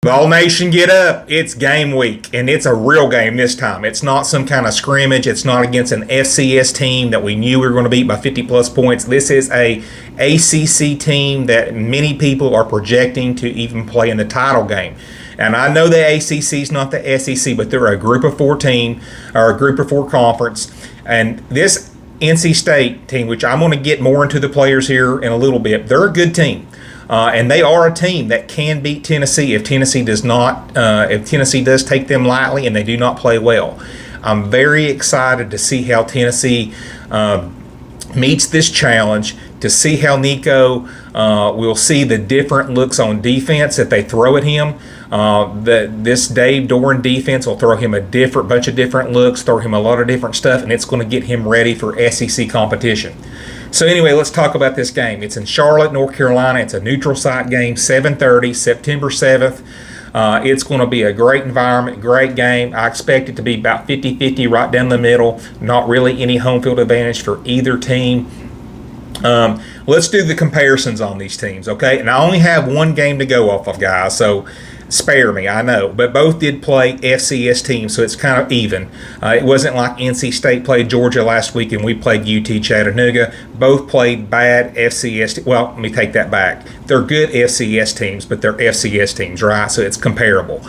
All Nation, get up. It's game week, and it's a real game this time. It's not some kind of scrimmage. It's not against an FCS team that we knew we were going to beat by 50-plus points. This is a ACC team that many people are projecting to even play in the title game. And I know the ACC is not the SEC, but they're a group of 4 team, or a group of 4 conference. And this NC State team, which I'm going to get more into the players here in a little bit, they're a good team. And they are a team that can beat Tennessee if Tennessee does not, if Tennessee does take them lightly and they do not play well. I'm very excited to see how Tennessee meets this challenge, to see how Nico will see the different looks on defense that they throw at him. This Dave Doran defense will throw him a bunch of different looks, throw him a lot of different stuff, and it's going to get him ready for SEC competition. So anyway, let's talk about this game. It's in Charlotte, North Carolina. It's a neutral site game, 7:30, September 7th. It's going to be a great environment, great game. I expect it to be about 50-50 right down the middle. Not really any home field advantage for either team. Let's do the comparisons on these teams, okay? And I only have one game to go off of, guys, so spare me, I know. But both did play FCS teams, so it's kind of even. It wasn't like NC State played Georgia last week and we played UT Chattanooga. Both played bad FCS. Well, let me take that back. They're good FCS teams, but they're FCS teams, right? So it's comparable.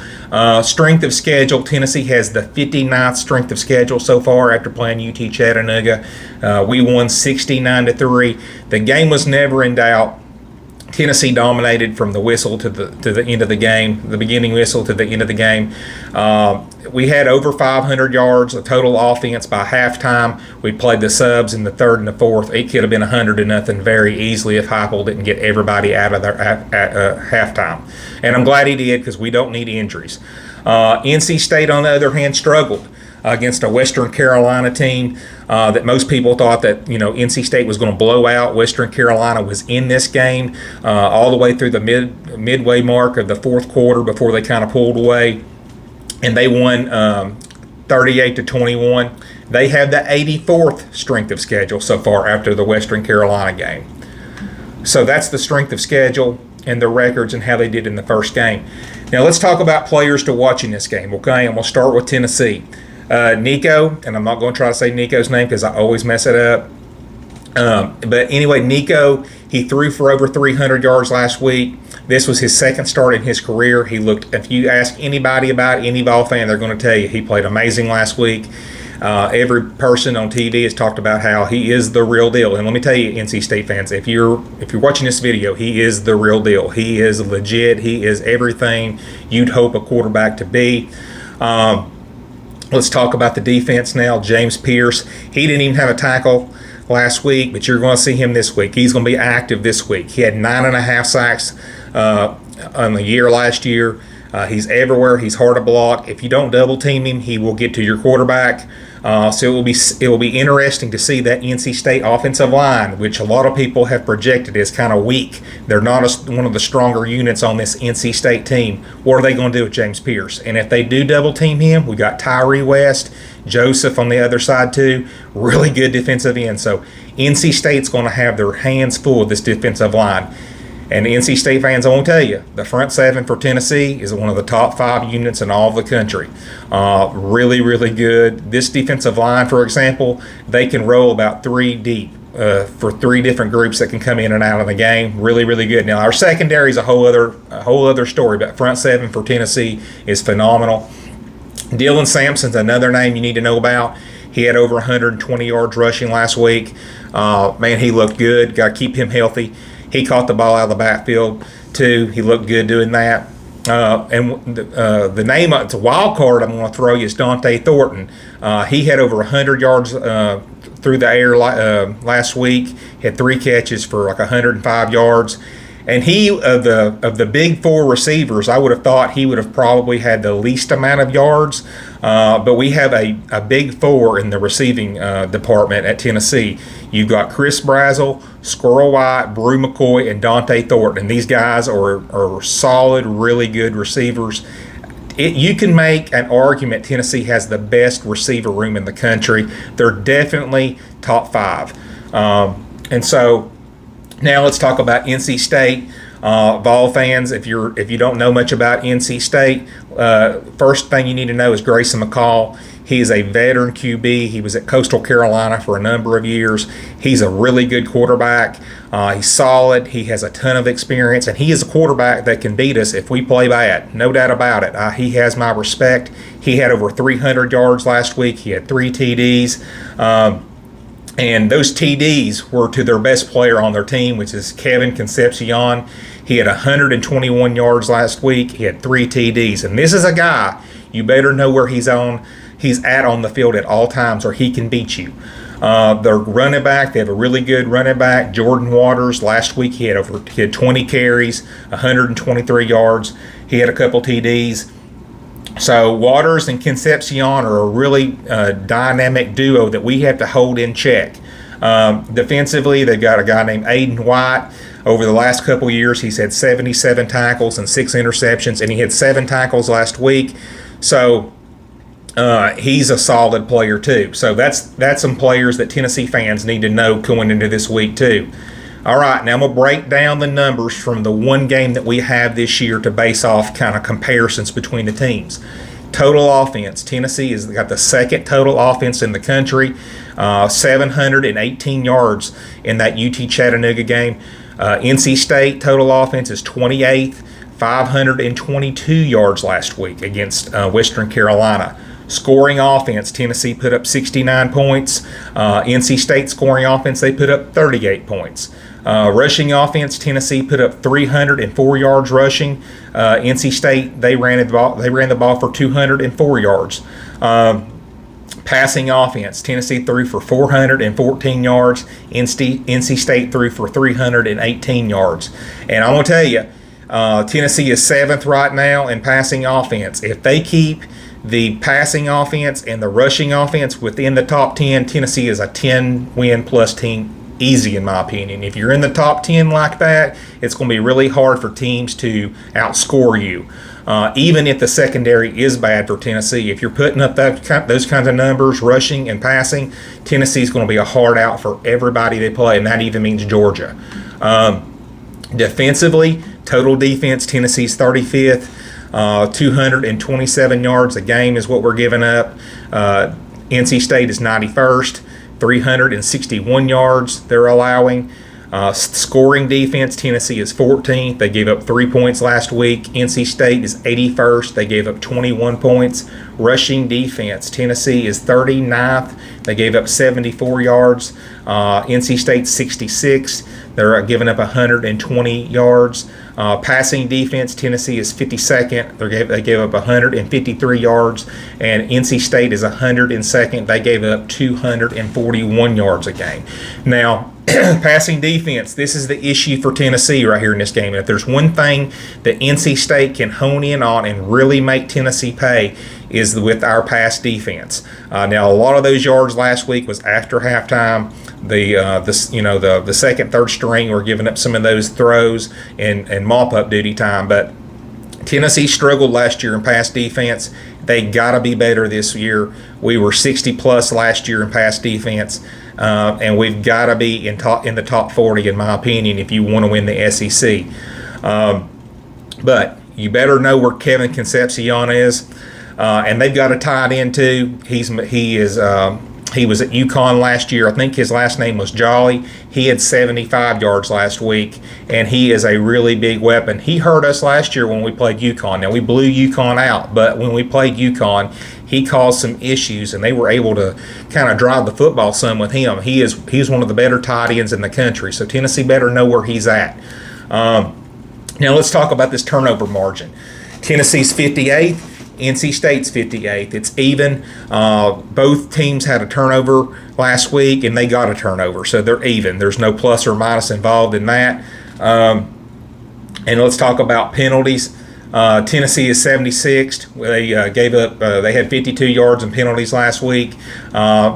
Strength of schedule, Tennessee has the 59th strength of schedule so far after playing UT Chattanooga. We won 69-3. The game was never in doubt. Tennessee dominated from the whistle to the end of the game, the beginning whistle to the end of the game. We had over 500 yards of total offense by halftime. We played the subs in the third and the fourth. It could have been 100-0 very easily if Heupel didn't get everybody out of there at halftime. And I'm glad he did because we don't need injuries. NC State, on the other hand, struggled against a Western Carolina team that most people thought that, NC State was going to blow out. Western Carolina was in this game all the way through the midway mark of the fourth quarter before they kind of pulled away, and they won 38-21. They have the 84th strength of schedule so far after the Western Carolina game. So that's the strength of schedule and the records and how they did in the first game. Now let's talk about players to watch in this game, okay? And we'll start with Tennessee. Nico, and I'm not going to try to say Nico's name because I always mess it up. But anyway, Nico, he threw for over 300 yards last week. This was his second start in his career. He looked, if you ask anybody about it, any Vol fan, they're going to tell you he played amazing last week. Every person on TV has talked about how he is the real deal. And let me tell you, NC State fans, if you're watching this video, he is the real deal. He is legit. He is everything you'd hope a quarterback to be. Let's talk about the defense now. James Pierce, he didn't even have a tackle last week, but you're going to see him this week. He's going to be active this week. He had 9.5 sacks on the year last year. He's everywhere. He's hard to block. If you don't double team him, he will get to your quarterback. So it will be interesting to see that NC State offensive line, which a lot of people have projected is kind of weak. They're not one of the stronger units on this NC State team. What are they going to do with James Pierce? And if they do double team him, we got Tyree West, Joseph on the other side too. Really good defensive end. So NC State's going to have their hands full with this defensive line. And the NC State fans, I won't tell you, the front seven for Tennessee is one of the top 5 units in all of the country. Really, really good. This defensive line, for example, they can roll about 3 deep for 3 different groups that can come in and out of the game. Really, really good. Now, our secondary is a whole other story, but front seven for Tennessee is phenomenal. Dylan Sampson's another name you need to know about. He had over 120 yards rushing last week. Man, he looked good. Got to keep him healthy. He caught the ball out of the backfield, too. He looked good doing that. The name, it's a wild card I'm going to throw you, is Dante Thornton. He had over 100 yards through the air last week. He had 3 catches for like 105 yards. And he, of the big 4 receivers, I would have thought he would have probably had the least amount of yards. But we have a big 4 in the receiving department at Tennessee. You've got Chris Brazzell, Squirrel White, Brew McCoy, and Dante Thornton. And these guys are solid, really good receivers. You can make an argument Tennessee has the best receiver room in the country. They're definitely top 5. And so now let's talk about NC State. Vol fans, if you don't know much about NC State, first thing you need to know is Grayson McCall. He is a veteran QB. He was at Coastal Carolina for a number of years. He's a really good quarterback. He's solid. He has a ton of experience, and he is a quarterback that can beat us if we play bad. No doubt about it. He has my respect. He had over 300 yards last week. He had 3 TDs. And those TDs were to their best player on their team, which is Kevin Concepcion. He had 121 yards last week. He had 3 TDs. And this is a guy you better know where he's at on the field at all times, or he can beat you. Their running back, they have a really good running back, Jordan Waters. Last week he had 20 carries, 123 yards. He had a couple TDs. So Waters and Concepcion are a really dynamic duo that we have to hold in check. Defensively, they've got a guy named Aiden White. Over the last couple years, he's had 77 tackles and 6 interceptions, and he had 7 tackles last week. So he's a solid player too. So that's some players that Tennessee fans need to know going into this week too. All right, now I'm going to break down the numbers from the one game that we have this year to base off kind of comparisons between the teams. Total offense, Tennessee has got the second total offense in the country, 718 yards in that UT Chattanooga game. NC State total offense is 28th, 522 yards last week against Western Carolina. Scoring offense, Tennessee put up 69 points. NC State scoring offense, they put up 38 points. Rushing offense, Tennessee put up 304 yards rushing. NC State, they ran the ball for 204 yards. Passing offense, Tennessee threw for 414 yards. NC State threw for 318 yards. And I'm going to tell you, Tennessee is 7th right now in passing offense. If they keep the passing offense and the rushing offense within the top 10, Tennessee is a 10-win plus team, easy in my opinion. If you're in the top 10 like that, it's going to be really hard for teams to outscore you. Even if the secondary is bad for Tennessee, if you're putting up those kinds of numbers, rushing and passing, Tennessee's going to be a hard out for everybody they play, and that even means Georgia. Defensively, total defense, Tennessee's 35th. 227 yards a game is what we're giving up. NC State is 91st, 361 yards they're allowing. Scoring defense, Tennessee is 14th. They gave up 3 points last week. NC State is 81st. They gave up 21 points. Rushing defense, Tennessee is 39th. They gave up 74 yards. NC State 66th. They're giving up 120 yards. Passing defense, Tennessee is 52nd. They gave up 153 yards, and NC State is 102nd. They gave up 241 yards a game. Now, passing defense, this is the issue for Tennessee right here in this game. If there's one thing that NC State can hone in on and really make Tennessee pay, is with our pass defense. Now, a lot of those yards last week was after halftime. The second, third string were giving up some of those throws and mop-up duty time. But Tennessee struggled last year in pass defense. They got to be better this year. We were 60-plus last year in pass defense, and we've got to be in the top 40, in my opinion, if you want to win the SEC. But you better know where Kevin Concepcion is. And they've got a tight end too. He was at UConn last year. I think his last name was Jolly. He had 75 yards last week, and he is a really big weapon. He hurt us last year when we played UConn. Now, we blew UConn out, but when we played UConn, he caused some issues, and they were able to kind of drive the football some with him. He's one of the better tight ends in the country, so Tennessee better know where he's at. Now, let's talk about this turnover margin. Tennessee's 58th. NC State's 58th. It's even. Both teams had a turnover last week, and they got a turnover, so they're even. There's no plus or minus involved in that. And let's talk about penalties. Tennessee is 76th. They had 52 yards in penalties last week,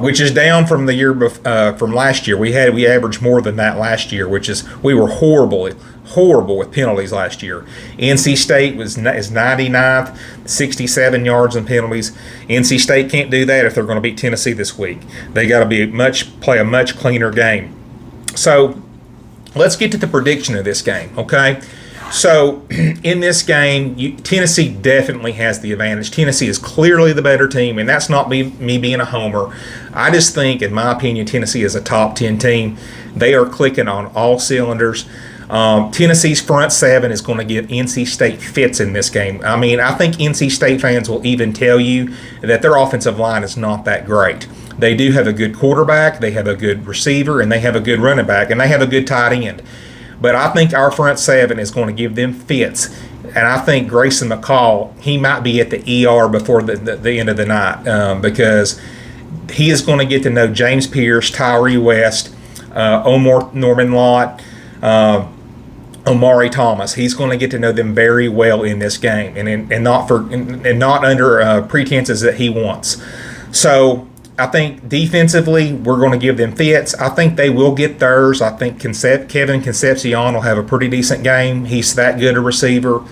which is down from the year from last year. We averaged more than that last year, we were horrible with penalties last year. NC State is 99th, 67 yards in penalties. NC State can't do that if they're going to beat Tennessee this week. They got to play a much cleaner game. So let's get to the prediction of this game, okay? So in this game, Tennessee definitely has the advantage. Tennessee is clearly the better team, and that's not me being a homer. I just think, in my opinion, Tennessee is a top 10 team. They are clicking on all cylinders. Tennessee's front seven is going to give NC State fits in this game. I mean, I think NC State fans will even tell you that their offensive line is not that great. They do have a good quarterback, they have a good receiver, and they have a good running back, and they have a good tight end. But I think our front seven is going to give them fits. And I think Grayson McCall, he might be at the ER before the end of the night because he is going to get to know James Pierce, Tyree West, Norman Lott, Omari Thomas. He's going to get to know them very well in this game, and not under pretenses that he wants. So I think defensively, we're going to give them fits. I think they will get theirs. I think Kevin Concepcion will have a pretty decent game. He's that good a receiver.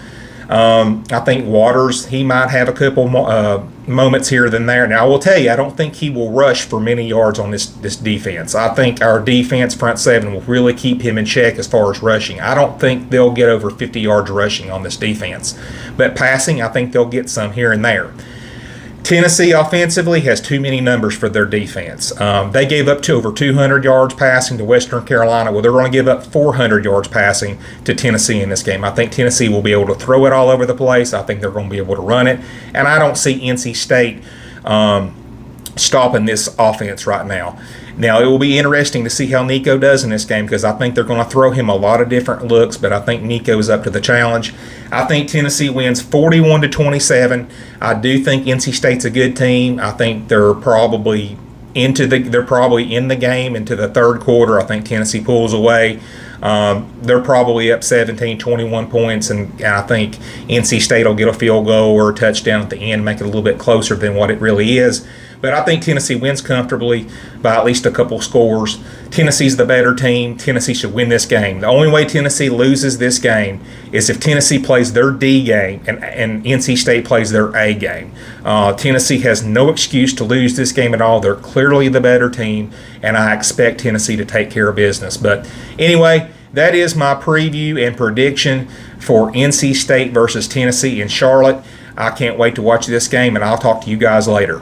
I think Waters, he might have a couple moments here than there. Now, I will tell you, I don't think he will rush for many yards on this defense. I think our defense, front seven, will really keep him in check as far as rushing. I don't think they'll get over 50 yards rushing on this defense. But passing, I think they'll get some here and there. Tennessee offensively has too many numbers for their defense. They gave up to over 200 yards passing to Western Carolina. Well, they're going to give up 400 yards passing to Tennessee in this game. I think Tennessee will be able to throw it all over the place. I think they're going to be able to run it. And I don't see NC State stopping this offense right now. Now, it will be interesting to see how Nico does in this game because I think they're going to throw him a lot of different looks, but I think Nico is up to the challenge. I think Tennessee wins 41-27. I do think NC State's a good team. I think they're probably in the game into the third quarter. I think Tennessee pulls away. They're probably up 17-21 points, and I think NC State will get a field goal or a touchdown at the end, make it a little bit closer than what it really is. But I think Tennessee wins comfortably by at least a couple scores. Tennessee's the better team. Tennessee should win this game. The only way Tennessee loses this game is if Tennessee plays their D game and NC State plays their A game. Tennessee has no excuse to lose this game at all. They're clearly the better team, and I expect Tennessee to take care of business. But anyway, that is my preview and prediction for NC State versus Tennessee in Charlotte. I can't wait to watch this game, and I'll talk to you guys later.